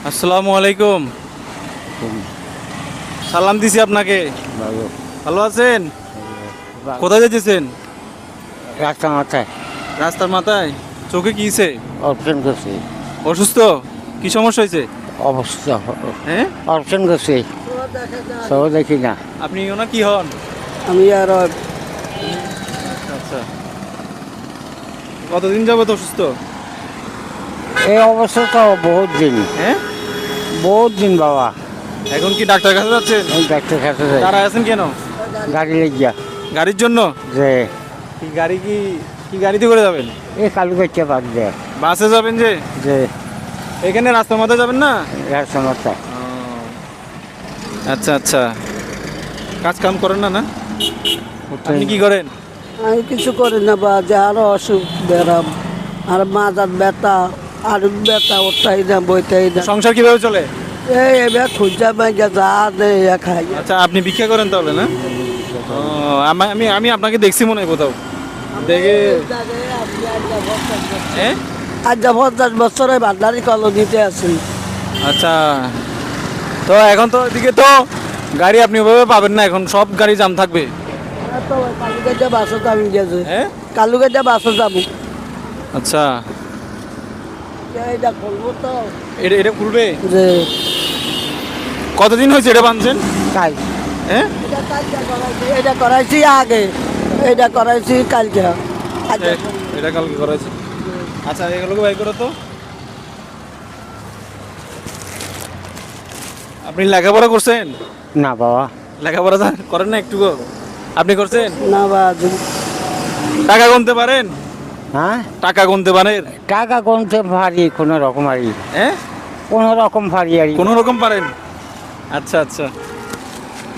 আসসালামু আলাইকুম। সালাম দিছি আপনাকে। ভালো ভালো আছেন? কোথায় যেতেছেন? রাস্তা মাথায় রাস্তার মাথায়। চোখে কি হইছে? অপশন করছি, অসুস্থ? কি সমস্যা হয়েছে? অবস্থা হ্যাঁ, অপশন করছি, সব দেখি না। আপনি ওনা কি হন? আমি আর আচ্ছা, কতদিন যাবত অসুস্থ? এই অবস্থা তো বহুত দিন, হ্যাঁ, বহুত দিন বাবা। এখন কি ডাক্তার কাছে যাচ্ছেন? আমি ডাক্তার কাছে যাই, তারা আছেন কেন? গাড়ি লেগিয়া গাড়ির জন্য? যে কি গাড়ি, কি কি গাড়িতে করে যাবেন? এই কালু গাড়িটা বাদ দেয় বাসে যাবেন যে? যে এখানে রাস্তার মাথায় যাবেন না? রাস্তা মাথায়। আচ্ছা আচ্ছা, কাজ কাম করেন না? না, আপনি কি করেন? আমি কিছু করি না বা যে আরো অসুখ বেরাম আর মাজার ব্যথা আর ব্যথা ওটাই না বইটাই না সংসার কিভাবে চলে? এই এবার খুঁজা মাইগা যা দেয় খাই। আচ্ছা, আপনি ভিক্ষা করেন তাহলে না? ও, আমি আমি আপনাকে দেখছি মনে হয় কোথাও দেখে। হ্যাঁ, আজ যা 50 বছরে ভান্ডারি কলোনিতে আছি। আচ্ছা, তো এখন তো এদিকে তো গাড়ি আপনি ওভাবে পাবেন না, এখন সব গাড়ি জাম থাকবে। কালুগাজা বাসে আমি গেছে হ্যাঁ, কালুগাজা বাসে যাবো। আচ্ছা, এইটা করবো তো এটা এটা খুলবে? যে কতদিন হয়েছে এটা বানছেন? কাল হ্যাঁ, এটা করাইছি আগে, এটা করাইছি কালকে। আচ্ছা, এটা কালকে করেছে। আচ্ছা, এগুলোকে বাই করো তো। আপনি লেখাপড়া করছেন? না বাবা, লেখাপড়া করেন না একটু? আপনি করছেন? না বা টাকা গুনতে পারেন? হ্যাঁ টাকা গুনতে পারেন? টাকা গুনতে পারি কোনো রকম আরি, হ্যাঁ, কোনো রকম পারি আরি। কোনো রকম পারেন? আচ্ছা আচ্ছা,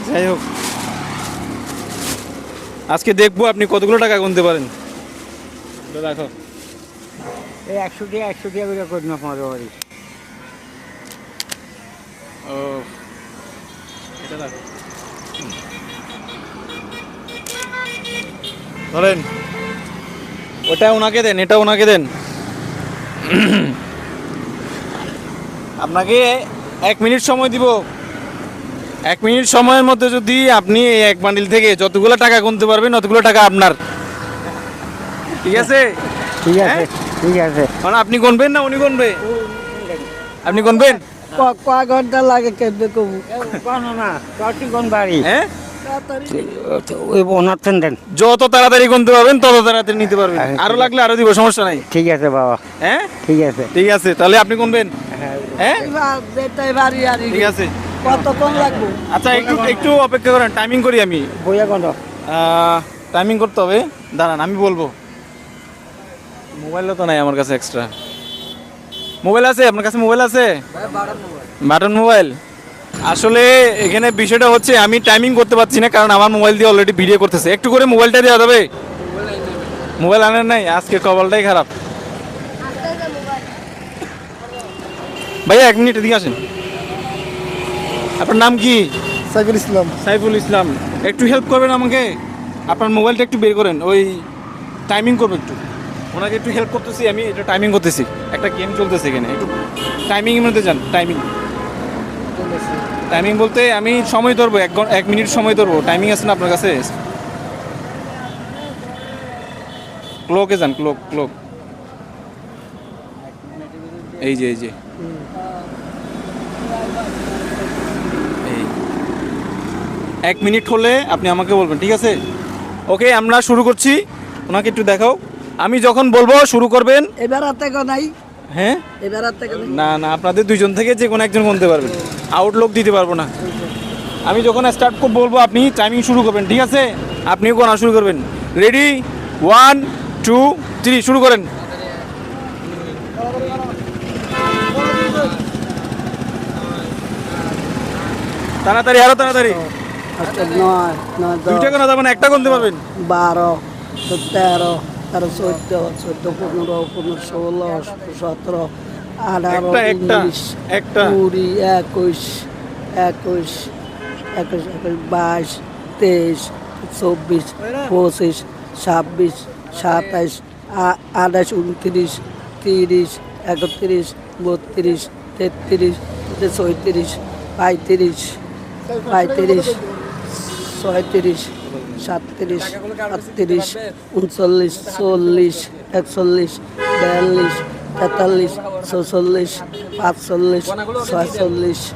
যাই হোক, আজকে দেখবো আপনি কতগুলো টাকা গুনতে পারেন। এটা রাখো। এই 100 টাকা করে করি না পনেরো বাড়ি। ও, এটা রাখো। ধরেন, ওটা ওনাকে দেন, এটা ওনাকে দেন। আপনাকে 1 মিনিট সময় দিব। 1 মিনিট সময়ের মধ্যে যদি আপনি এই এক বান্ডিল থেকে যতগুলো টাকা গুনতে পারবেন ততগুলো টাকা আপনার। ঠিক আছে? ঠিক আছে, হ্যাঁ? ঠিক আছে। মানে আপনি গুনবেন না উনি গুনবে? আপনি গুনবেন? কয় ঘন্টা লাগে কেমনে কবু কোনো না, চটি কোন বাড়ি? হ্যাঁ, ওই ওনার দেন। যত তাড়াতাড়ি গুনতে পারবেন তত তাড়াতাড়ি নিতে পারবেন। আরো লাগলে আরো দিব, সমস্যা নাই। ঠিক আছে বাবা, হ্যাঁ, ঠিক আছে। ঠিক আছে, তাহলে আপনি গুনবেন। হ্যাঁ, যেটাই বাড়ি আর ঠিক আছে। কতক্ষণ লাগবো? আচ্ছা, একটু একটু অপেক্ষা করেন, টাইমিং করি আমি। বইয়া কোন টাইমিং করতে হবে, দাঁড়ান আমি বলবো। মোবাইলও তো নাই আমার কাছে এক্সট্রা। মোবাইল আছে আপনার কাছে? মোবাইল আছে? Button mobile. আসলে এখানে বিষয়টা হচ্ছে আমি টাইমিং করতে পারছি না, কারণ আমার মোবাইল দিয়ে অলরেডি ভিডিও করতেছে। একটু করে মোবাইলটা দেওয়া যাবে? মোবাইল আনেন নাই? আজকে কপালটাই খারাপ। ভাইয়া 1 মিনিট এদিকে আসেন। আপনার নাম কি? সাইফুল ইসলাম। সাইফুল ইসলাম। একটু হেল্প করবেন আমাকে? আপনার মোবাইলটা একটু বের করেন, ওই টাইমিং করবো একটু। ওনাকে একটু হেল্প করতেছি, আমি এটা টাইমিং করতেছি। একটা গেম চলতেছে এখানে, একটু টাইমিংয়ের মধ্যে যান। টাইমিং টাইমিং বলতে আমি সময় ধরবো, 1 মিনিট সময় ধরবো। টাইমিং আছে না আপনার কাছে? ক্লকে যান, ক্লক ক্লক। এই যে এই 1 মিনিট হলে আপনি আমাকে বলবেন, ঠিক আছে? ওকে, আমরা শুরু করছি। ওনাকে একটু দেখাও। আমি যখন বলবো শুরু করবেন। এবার হাতে নাই? হ্যাঁ, এবার হাতে না না, আপনাদের দুইজন থেকে যে কোনো একজন গুনতে পারবেন, আউটলুক দিতে পারবো না। আমি যখন স্টার্ট করবো বলবো, আপনি টাইমিং শুরু করবেন, ঠিক আছে? আপনিও গোনা শুরু করবেন। রেডি, 1 2 3, শুরু করেন। তাড়াতাড়ি, আরো তাড়াতাড়ি। 9 9 দুইটা গোনা যাবেন, একটা গুনতে পারবেন। 12 13 13 14 14 15 15 16 17 18 একটা 19 একটা 20 21 21 21 22 23 24 25 26 27 28 29 30 31 32 33 34 35 35 36 37 38 39 40 41 42 43 44 45 46 46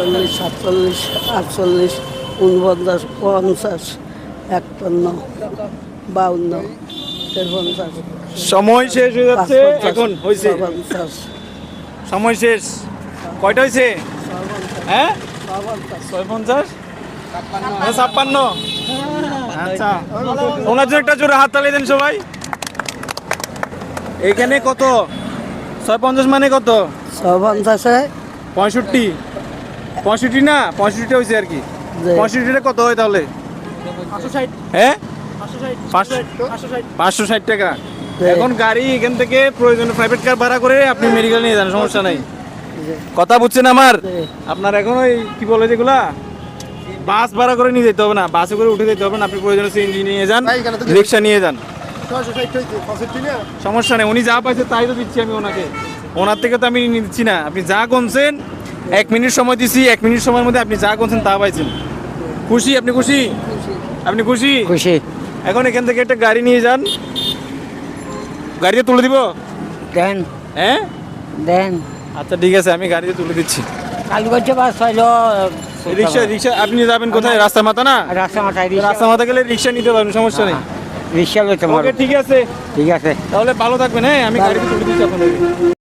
47 48 49 50 51 52 53 সময় শেষ হয়ে যাচ্ছে এখন হয়েছে সময় শেষ কয়টা হয়েছে হ্যাঁ 56 56 আচ্ছা ওনার জন্য একটা জোরে হাত তালি দেন সবাই এখানে কত 56 মানে কত 56 65 65 না 65টা হয়েছে আর কি জি। 65টা কত হয় তাহলে হ্যাঁ 560 টাকা জি। এখন গাড়ি এখান থেকে প্রয়োজনে প্রাইভেট কার ভাড়া করে আপনি মেডিকেল নিয়ে যান সমস্যা নাই কথা বুঝছেন আমার জি। আপনার এখন ওই কি বলে যেগুলা বাস ভাড়া করে নিয়ে যেতে হবে না বাসে করে উঠে যেতে হবে না আপনি প্রয়োজনে সিএনজি নিয়ে যান রিক্সা নিয়ে যান সমস্যা নেই উনি যা পাইছে তাই তো দিচ্ছি আমি ওনাকে ওনার থেকে তো আমি নিচ্ছি না আপনি যা গুনছেন 1 মিনিট সময় দিছি 1 মিনিট সময়ের মধ্যে আপনি যা গুনছেন তা পাইছেন খুশি আপনি খুশি আপনি খুশি খুশি এখন এখান থেকে একটা গাড়ি নিয়ে যান গাড়িতে তুলে দিব দেন হ্যাঁ দেন আচ্ছা ঠিক আছে আমি গাড়িতে তুলে দিচ্ছি কালীগঞ্জে বাস পাইল রিক্সা রিক্সা আপনি যাবেন কোথায় রাস্তা মাথা না রাস্তা মাথায় রাস্তা মাথা গেলে রিক্সা নিতে পারবেন সমস্যা নেই রিক্সা লইতে ওকে ঠিক আছে ঠিক আছে তাহলে ভালো থাকবেন হ্যাঁ আমি গাড়িতে তুলে দিচ্ছি আপনাদের